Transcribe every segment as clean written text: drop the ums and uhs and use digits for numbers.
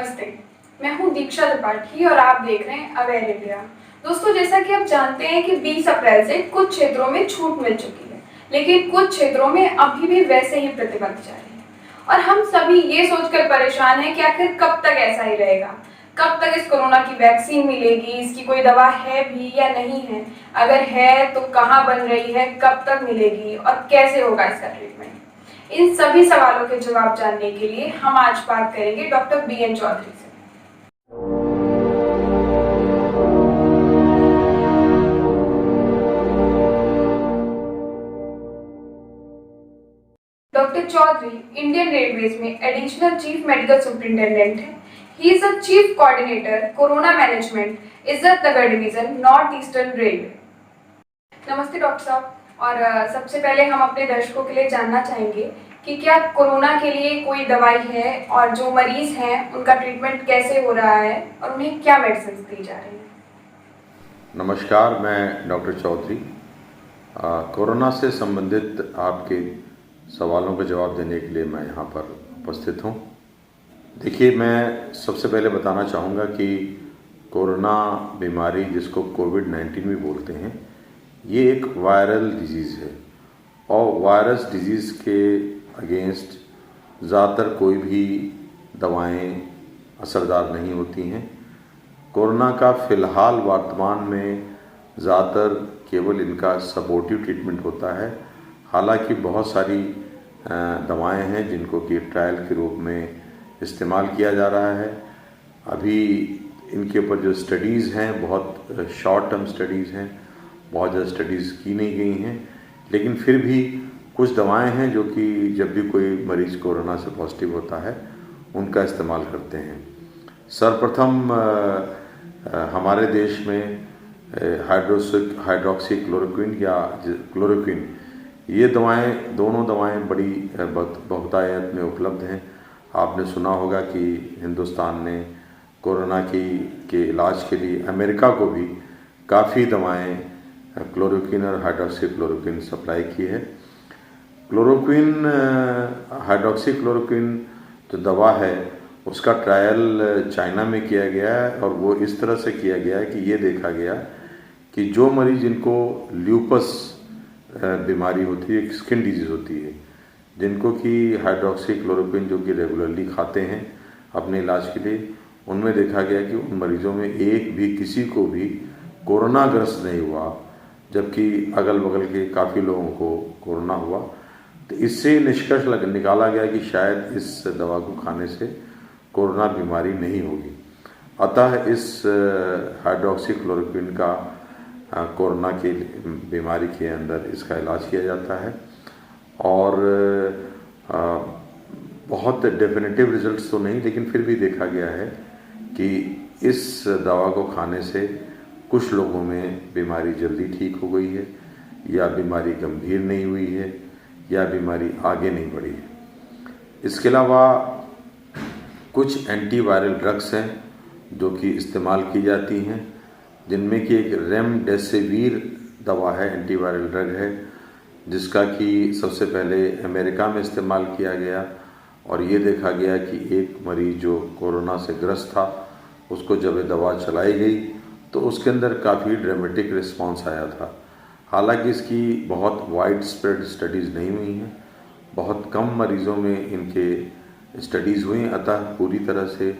नमस्ते, मैं हूं दीक्षा त्रिपाठी और आप देख रहे हैं अवेयर इंडिया। दोस्तों, जैसा कि आप जानते हैं कि 20 अप्रैल से कुछ क्षेत्रों में छूट मिल चुकी है, लेकिन कुछ क्षेत्रों में अभी भी वैसे ही प्रतिबंध जारी है और हम सभी ये सोचकर परेशान हैं कि आखिर कब तक ऐसा ही रहेगा। कब तक इस कोरोना की वैक्सीन मिलेगी, इसकी कोई दवा है भी या नहीं है, अगर है तो कहाँ बन रही है, कब तक मिलेगी और कैसे होगा इसका ट्रीटमेंट। इन सभी सवालों के जवाब जानने के लिए हम आज बात करेंगे डॉक्टर BN चौधरी से। डॉक्टर चौधरी इंडियन रेलवेज में एडिशनल चीफ मेडिकल सुपरिटेंडेंट है। He is a chief coordinator corona management, इज्जत नगर डिवीजन, नॉर्थ ईस्टर्न रेलवे। नमस्ते डॉक्टर साहब। और सबसे पहले हम अपने दर्शकों के लिए जानना चाहेंगे कि क्या कोरोना के लिए कोई दवाई है और जो मरीज हैं उनका ट्रीटमेंट कैसे हो रहा है और उन्हें क्या मेडिसिन दी जा रही है। नमस्कार, मैं डॉक्टर चौधरी। कोरोना से संबंधित आपके सवालों का जवाब देने के लिए मैं यहाँ पर उपस्थित हूँ। देखिए, मैं सबसे पहले बताना चाहूँगा कि कोरोना बीमारी, जिसको कोविड-19 भी बोलते हैं, ये एक वायरल डिजीज़ है और वायरस डिजीज़ के अगेंस्ट ज़्यादातर कोई भी दवाएं असरदार नहीं होती हैं। कोरोना का फ़िलहाल वर्तमान में ज़्यादातर केवल इनका सपोर्टिव ट्रीटमेंट होता है। हालांकि बहुत सारी दवाएं हैं जिनको कि ट्रायल के रूप में इस्तेमाल किया जा रहा है। अभी इनके ऊपर जो स्टडीज़ हैं बहुत शॉर्ट टर्म स्टडीज़ हैं, बहुत ज़्यादा स्टडीज़ की नहीं गई हैं, लेकिन फिर भी कुछ दवाएं हैं जो कि जब भी कोई मरीज़ कोरोना से पॉजिटिव होता है उनका इस्तेमाल करते हैं। सर्वप्रथम हमारे देश में हाइड्रोक्सी क्लोरोक्विन या क्लोरोक्विन, ये दवाएं, दोनों दवाएं बड़ी बहुतायत में उपलब्ध हैं। आपने सुना होगा कि हिंदुस्तान ने कोरोना के इलाज के लिए अमेरिका को भी काफ़ी दवाएं क्लोरोक्विन और हाइड्रोक्सी क्लोरोक्विन सप्लाई की है। क्लोरोक्विन, हाइड्रोक्सी क्लोरोक्विन जो दवा है उसका ट्रायल चाइना में किया गया है और वो इस तरह से किया गया है कि ये देखा गया कि जो मरीज जिनको ल्यूपस बीमारी होती है, स्किन डिजीज़ होती है, जिनको कि हाइड्रोक्सी क्लोरोक्विन जो कि रेगुलरली खाते हैं अपने इलाज के लिए, उनमें देखा गया कि उन मरीजों में एक भी किसी को भी कोरोना ग्रस्त नहीं हुआ, जबकि अगल बगल के काफ़ी लोगों को कोरोना हुआ। तो इससे निष्कर्ष निकाला गया कि शायद इस दवा को खाने से कोरोना बीमारी नहीं होगी। अतः इस हाइड्रोक्सी क्लोरोक्विन का कोरोना की बीमारी के अंदर इसका इलाज किया जाता है और बहुत डेफिनेटिव रिजल्ट्स तो नहीं, लेकिन फिर भी देखा गया है कि इस दवा को खाने से कुछ लोगों में बीमारी जल्दी ठीक हो गई है, या बीमारी गंभीर नहीं हुई है, या बीमारी आगे नहीं बढ़ी है। इसके अलावा कुछ एंटीवायरल ड्रग्स हैं जो कि इस्तेमाल की जाती हैं, जिनमें कि एक रेमडेसिविर दवा है, एंटीवायरल ड्रग है, जिसका कि सबसे पहले अमेरिका में इस्तेमाल किया गया और ये देखा गया कि एक मरीज जो कोरोना से ग्रस्त था उसको जब ये दवा चलाई गई तो उसके अंदर काफ़ी ड्रामेटिक रिस्पांस आया था। हालांकि इसकी बहुत वाइड स्प्रेड स्टडीज़ नहीं हुई हैं, बहुत कम मरीज़ों में इनके स्टडीज़ हुई, अतः पूरी तरह से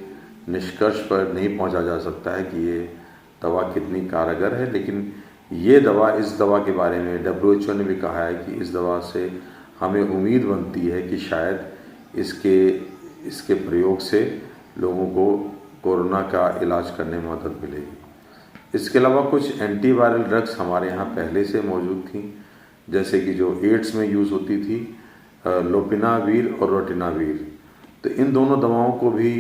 निष्कर्ष पर नहीं पहुंचा जा सकता है कि ये दवा कितनी कारगर है। लेकिन ये दवा, इस दवा के बारे में WHO ने भी कहा है कि इस दवा से हमें उम्मीद बनती है कि शायद इसके प्रयोग से लोगों को कोरोना का इलाज करने में मदद मिलेगी। इसके अलावा कुछ एंटीवायरल ड्रग्स हमारे यहाँ पहले से मौजूद थी, जैसे कि जो एड्स में यूज़ होती थी, लोपिनावीर और रोटिनावीर। तो इन दोनों दवाओं को भी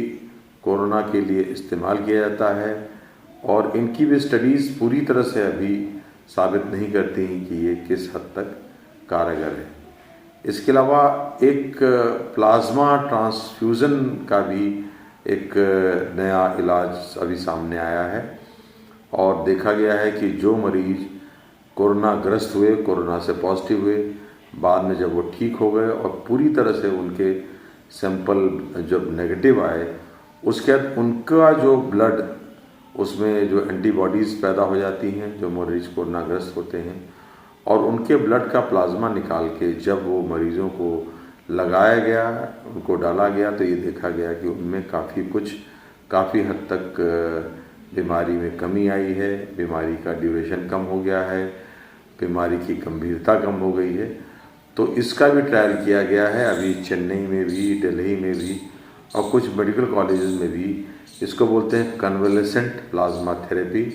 कोरोना के लिए इस्तेमाल किया जाता है और इनकी भी स्टडीज़ पूरी तरह से अभी साबित नहीं करती कि ये किस हद तक कारगर है। इसके अलावा एक प्लाज्मा ट्रांसफ्यूज़न का भी एक नया इलाज अभी सामने आया है और देखा गया है कि जो मरीज कोरोना ग्रस्त हुए, कोरोना से पॉजिटिव हुए, बाद में जब वो ठीक हो गए और पूरी तरह से उनके सैंपल जब नेगेटिव आए, उसके बाद उनका जो ब्लड, उसमें जो एंटीबॉडीज़ पैदा हो जाती हैं जो मरीज कोरोनाग्रस्त होते हैं, और उनके ब्लड का प्लाज्मा निकाल के जब वो मरीज़ों को लगाया गया, उनको डाला गया, तो ये देखा गया कि उनमें काफ़ी हद तक बीमारी में कमी आई है, बीमारी का ड्यूरेशन कम हो गया है, बीमारी की गंभीरता कम हो गई है। तो इसका भी ट्रायल किया गया है अभी चेन्नई में भी, दिल्ली में भी, और कुछ मेडिकल कॉलेजेस में भी। इसको बोलते हैं कन्वलेसेंट प्लाज्मा थेरेपी,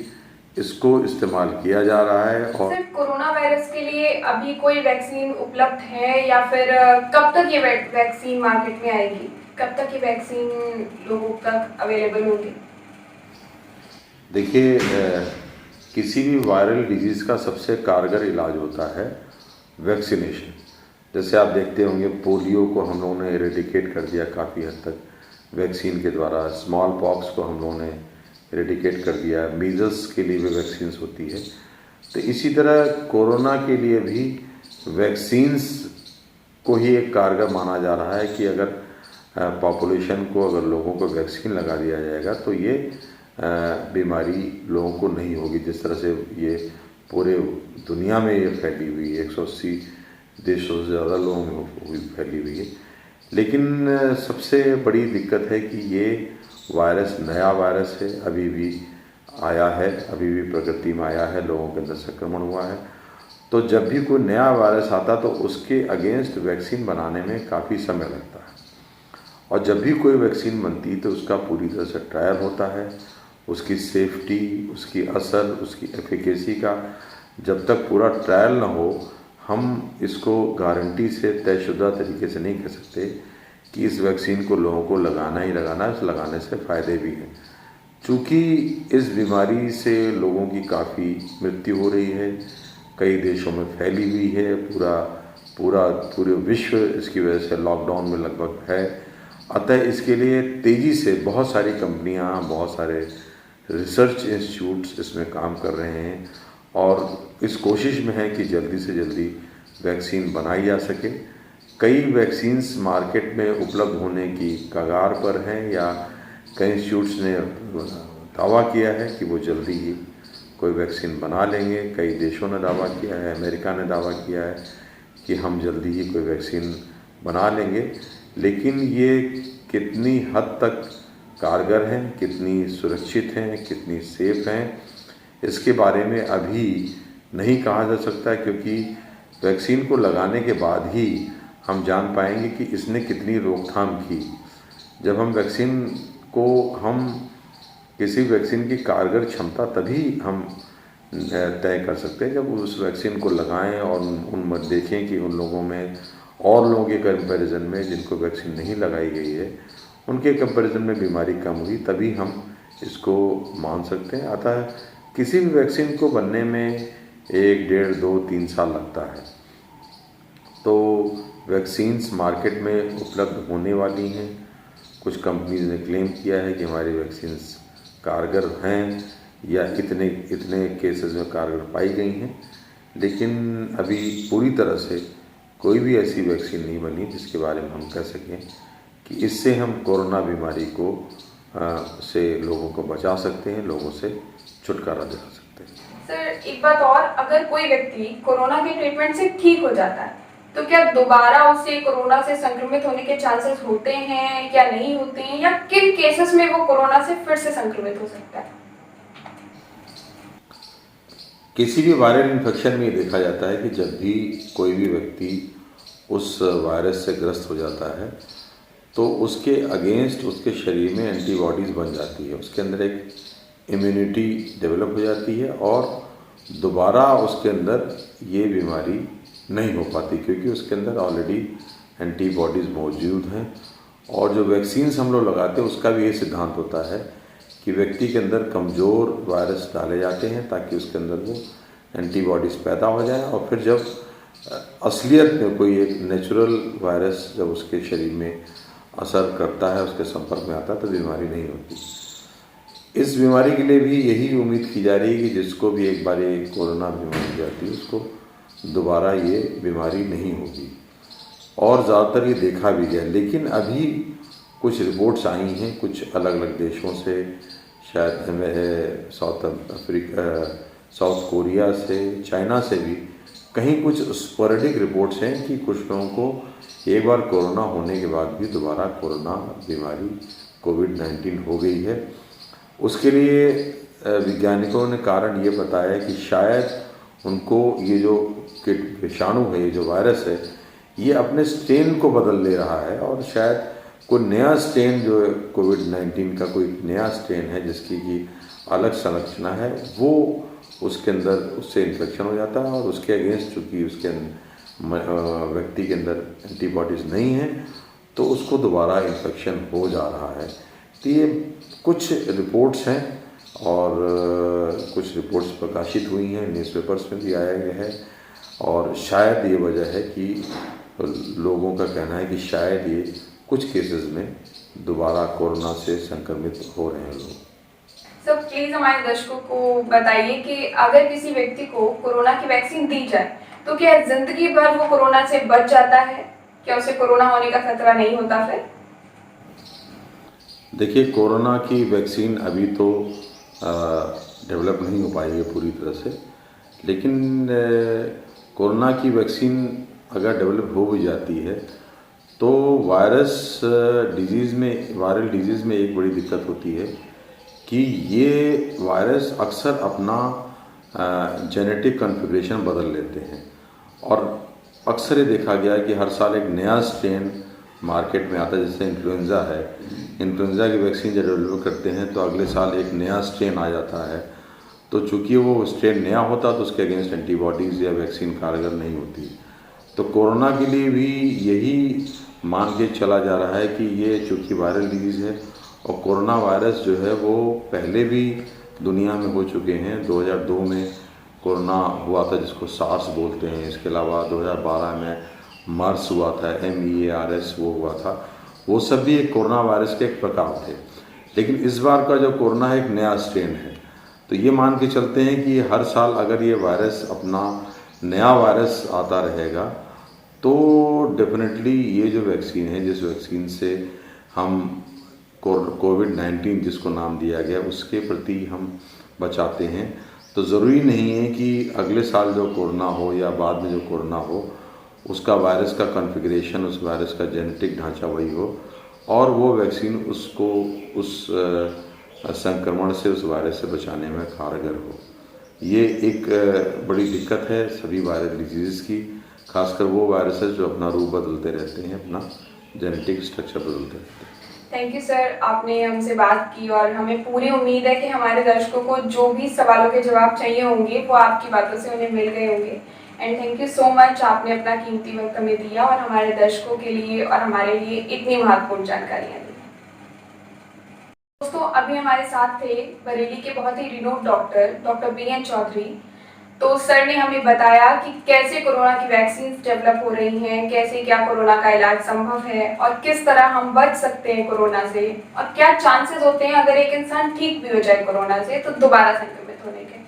इसको इस्तेमाल किया जा रहा है। और सिर्फ कोरोना वायरस के लिए अभी कोई वैक्सीन उपलब्ध है या फिर कब तक ये वैक्सीन मार्केट में आएगी, कब तक ये वैक्सीन लोगों तक अवेलेबल होगी? देखिए, किसी भी वायरल डिजीज़ का सबसे कारगर इलाज होता है वैक्सीनेशन। जैसे आप देखते होंगे, पोलियो को हम लोगों ने एरेडिकेट कर दिया काफ़ी हद तक वैक्सीन के द्वारा, स्मॉल पॉक्स को हम लोगों ने एरेडिकेट कर दिया, मीजल्स के लिए भी वैक्सीन्स होती है। तो इसी तरह कोरोना के लिए भी वैक्सीन्स को ही एक कारगर माना जा रहा है कि अगर पॉपुलेशन को, अगर लोगों को वैक्सीन लगा दिया जाएगा तो ये बीमारी लोगों को नहीं होगी। जिस तरह से ये पूरे दुनिया में ये फैली हुई है, 180 देशों से ज़्यादा लोगों में फैली हुई है। लेकिन सबसे बड़ी दिक्कत है कि ये वायरस नया वायरस है, अभी भी आया है, अभी भी प्रकृति में आया है, लोगों के अंदर संक्रमण हुआ है। तो जब भी कोई नया वायरस आता तो उसके अगेंस्ट वैक्सीन बनाने में काफ़ी समय लगता है, और जब भी कोई वैक्सीन बनती तो उसका पूरी तरह से ट्रायल होता है, उसकी सेफ्टी, उसकी असर, उसकी एफिकेसी का जब तक पूरा ट्रायल ना हो, हम इसको गारंटी से तयशुदा तरीके से नहीं कह सकते कि इस वैक्सीन को लोगों को लगाना ही लगाना है। इस लगाने से फ़ायदे भी हैं, चूँकि इस बीमारी से लोगों की काफ़ी मृत्यु हो रही है, कई देशों में फैली हुई है, पूरे विश्व इसकी वजह से लॉकडाउन में लगभग है। अतः इसके लिए तेज़ी से बहुत सारी कंपनियां, बहुत सारे रिसर्च इंस्टीट्यूट्स इसमें काम कर रहे हैं, और इस कोशिश में है कि जल्दी से जल्दी वैक्सीन बनाई जा सके। कई वैक्सीन्स मार्केट में उपलब्ध होने की कगार पर हैं, या कई इंस्टीट्यूट्स ने दावा किया है कि वो जल्दी ही कोई वैक्सीन बना लेंगे। कई देशों ने दावा किया है, अमेरिका ने दावा किया है कि हम जल्दी ही कोई वैक्सीन बना लेंगे। लेकिन ये कितनी हद तक कारगर हैं, कितनी सुरक्षित हैं, कितनी सेफ हैं, इसके बारे में अभी नहीं कहा जा सकता, क्योंकि वैक्सीन को लगाने के बाद ही हम जान पाएंगे कि इसने कितनी रोकथाम की। जब हम किसी वैक्सीन की कारगर क्षमता तभी हम तय कर सकते हैं जब उस वैक्सीन को लगाएं और देखें कि उन लोगों में और लोगों के कंपैरिजन में जिनको वैक्सीन नहीं लगाई गई है, उनके कंपैरिजन में बीमारी कम हुई, तभी हम इसको मान सकते हैं। अतः किसी भी वैक्सीन को बनने में 1, 1.5, 2, 3 साल लगता है। तो वैक्सीन्स मार्केट में उपलब्ध होने वाली हैं। कुछ कंपनीज ने क्लेम किया है कि हमारी वैक्सीन्स कारगर हैं, या इतने केसेस में कारगर पाई गई हैं, लेकिन अभी पूरी तरह से कोई भी ऐसी वैक्सीन नहीं बनी जिसके बारे में हम कह सकें कि इससे हम कोरोना बीमारी से लोगों को बचा सकते हैं, लोगों से छुटकारा दिला सकते हैं। सर, एक बात और, अगर कोई व्यक्ति कोरोना के ट्रीटमेंट से ठीक हो जाता है तो क्या दोबारा उसे कोरोना से संक्रमित होने के चांसेस होते हैं या नहीं होते हैं, या किन केसेस में वो कोरोना से फिर से संक्रमित हो सकता है? किसी भी वायरल इन्फेक्शन में ये देखा जाता है कि जब भी कोई भी व्यक्ति उस वायरस से ग्रस्त हो जाता है तो उसके अगेंस्ट उसके शरीर में एंटीबॉडीज़ बन जाती है, उसके अंदर एक इम्यूनिटी डेवलप हो जाती है, और दोबारा उसके अंदर ये बीमारी नहीं हो पाती, क्योंकि उसके अंदर ऑलरेडी एंटीबॉडीज़ मौजूद हैं। और जो वैक्सीन्स हम लोग लगाते हैं उसका भी ये सिद्धांत होता है कि व्यक्ति के अंदर कमज़ोर वायरस डाले जाते हैं ताकि उसके अंदर वो एंटीबॉडीज़ पैदा हो जाए, और फिर जब असलियत में कोई एक नेचुरल वायरस जब उसके शरीर में असर करता है, उसके संपर्क में आता है, तो बीमारी नहीं होती। इस बीमारी के लिए भी यही उम्मीद की जा रही है कि जिसको भी एक बार ये कोरोना बीमारी जाती है उसको दोबारा ये बीमारी नहीं होगी, और ज़्यादातर ये देखा भी गया। लेकिन अभी कुछ रिपोर्ट्स आई हैं कुछ अलग अलग देशों से, शायद साउथ कोरिया से, चाइना से भी कहीं कुछ स्पोरेडिक रिपोर्ट्स हैं कि कुछ लोगों को एक बार कोरोना होने के बाद भी दोबारा कोरोना बीमारी कोविड-19 हो गई है। उसके लिए वैज्ञानिकों ने कारण ये बताया कि शायद उनको ये जो विषाणु है, ये जो वायरस है, ये अपने स्ट्रेन को बदल ले रहा है और शायद कोई नया स्ट्रेन जो है कोविड-19 का कोई नया स्ट्रेन है जिसकी कि अलग संरचना है, वो उसके अंदर उससे इन्फेक्शन हो जाता है और उसके अगेंस्ट चूँकि उसके व्यक्ति के अंदर एंटीबॉडीज़ नहीं है तो उसको दोबारा इन्फेक्शन हो जा रहा है। तो ये कुछ रिपोर्ट्स हैं और कुछ रिपोर्ट्स प्रकाशित हुई हैं, न्यूज़पेपर्स में भी आया गया है और शायद ये वजह है कि लोगों का कहना है कि शायद ये कुछ केसेस में दोबारा कोरोना से संक्रमित हो रहे हैं लोग। सर प्लीज़ हमारे दर्शकों को बताइए कि अगर किसी व्यक्ति को कोरोना की वैक्सीन दी जाए तो क्या जिंदगी भर वो कोरोना से बच जाता है? क्या उसे कोरोना होने का खतरा नहीं होता फिर? देखिए, कोरोना की वैक्सीन अभी तो डेवलप नहीं हो पाई है पूरी तरह से, लेकिन कोरोना की वैक्सीन अगर डेवलप हो भी जाती है तो वायरल डिजीज़ में एक बड़ी दिक्कत होती है कि ये वायरस अक्सर अपना जेनेटिक कॉन्फ़िगरेशन बदल लेते हैं और अक्सर ये देखा गया है कि हर साल एक नया स्ट्रेन मार्केट में आता है। जैसे इन्फ्लुएंज़ा है, इन्फ्लुएंज़ा की वैक्सीन जब डेवलप करते हैं तो अगले साल एक नया स्ट्रेन आ जाता है, तो चूँकि वो स्ट्रेन नया होता तो उसके अगेंस्ट एंटीबॉडीज़ या वैक्सीन कारगर नहीं होती। तो कोरोना के लिए भी यही मान के चला जा रहा है कि ये चूँकि वायरल डिजीज़ है और कोरोना वायरस जो है वो पहले भी दुनिया में हो चुके हैं। 2002 में कोरोना हुआ था जिसको सार्स बोलते हैं, इसके अलावा 2012 में मार्स हुआ था, MERS वो हुआ था, वो सब भी एक कोरोना वायरस के एक प्रकार थे। लेकिन इस बार का जो कोरोना एक नया स्ट्रेन है, तो ये मान के चलते हैं कि हर साल अगर ये वायरस अपना नया वायरस आता रहेगा तो डेफिनेटली ये जो वैक्सीन है, जिस वैक्सीन से हम कोविड-19 जिसको नाम दिया गया उसके प्रति हम बचाते हैं, तो ज़रूरी नहीं है कि अगले साल जो कोरोना हो या बाद में जो कोरोना हो उसका वायरस का कॉन्फ़िगरेशन, उस वायरस का जेनेटिक ढांचा वही हो और वो वैक्सीन उसको उस संक्रमण से, उस वायरस से बचाने में कारगर हो। ये एक बड़ी दिक्कत है सभी वायरल डिजीज़ की, खासकर वो वायरसेस जो अपना रूप बदलते रहते हैं, अपना जेनेटिक स्ट्रक्चर बदलते रहते हैं। थैंक यू सर, आपने हमसे बात की और हमें पूरी उम्मीद है कि हमारे दर्शकों को जो भी सवालों के जवाब चाहिए होंगे वो आपकी बातों से उन्हें मिल गए होंगे। And thank you so much, आपने अपना कीमती वक्त हमें दिया और हमारे दर्शकों के लिए और हमारे लिए इतनी महत्वपूर्ण जानकारियाँ दी। दोस्तों अभी हमारे साथ थे बरेली के बहुत ही रिनोड डॉक्टर BN चौधरी। तो सर ने हमें बताया कि कैसे कोरोना की वैक्सीन डेवलप हो रही हैं, कैसे क्या कोरोना का इलाज संभव है और किस तरह हम बच सकते हैं कोरोना से और क्या चांसेस होते हैं अगर एक इंसान ठीक भी हो जाए कोरोना से तो दोबारा संक्रमित होने के।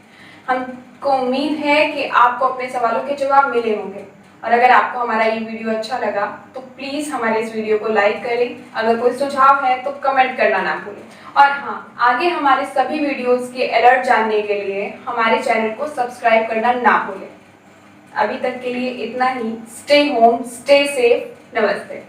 हमको उम्मीद है कि आपको अपने सवालों के जवाब मिले होंगे और अगर आपको हमारा ये वीडियो अच्छा लगा तो प्लीज़ हमारे इस वीडियो को लाइक करें। अगर कोई सुझाव है तो कमेंट करना ना भूलें और हाँ, आगे हमारे सभी वीडियोस के अलर्ट जानने के लिए हमारे चैनल को सब्सक्राइब करना ना भूलें। अभी तक के लिए इतना ही। स्टे होम, स्टे सेफ, नमस्ते।